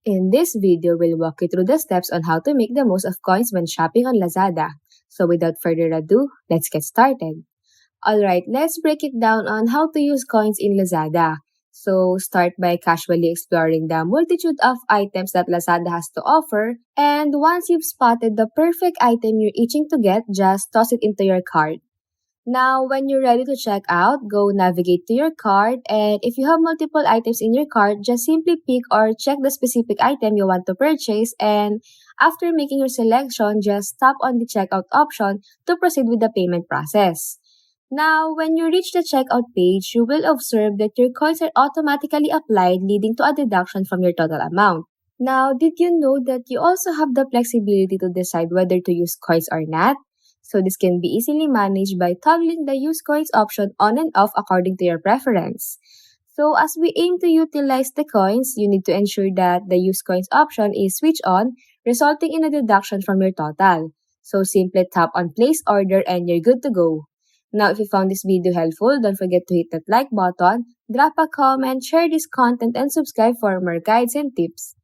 In this video, we'll walk you through the steps on how to make the most of coins when shopping on Lazada. So without further ado, let's get started. Alright, let's break it down on how to use coins in Lazada. So start by casually exploring the multitude of items that Lazada has to offer, and once you've spotted the perfect item you're itching to get, just toss it into your cart. Now, when you're ready to check out, go navigate to your cart, and if you have multiple items in your cart, just simply pick or check the specific item you want to purchase, and after making your selection, just tap on the checkout option to proceed with the payment process. Now, when you reach the checkout page, you will observe that your coins are automatically applied, leading to a deduction from your total amount. Now, did you know that you also have the flexibility to decide whether to use coins or not? So this can be easily managed by toggling the use coins option on and off according to your preference. So as we aim to utilize the coins, you need to ensure that the use coins option is switched on, resulting in a deduction from your total. So simply tap on place order and you're good to go. Now if you found this video helpful, don't forget to hit that like button, drop a comment, share this content, and subscribe for more guides and tips.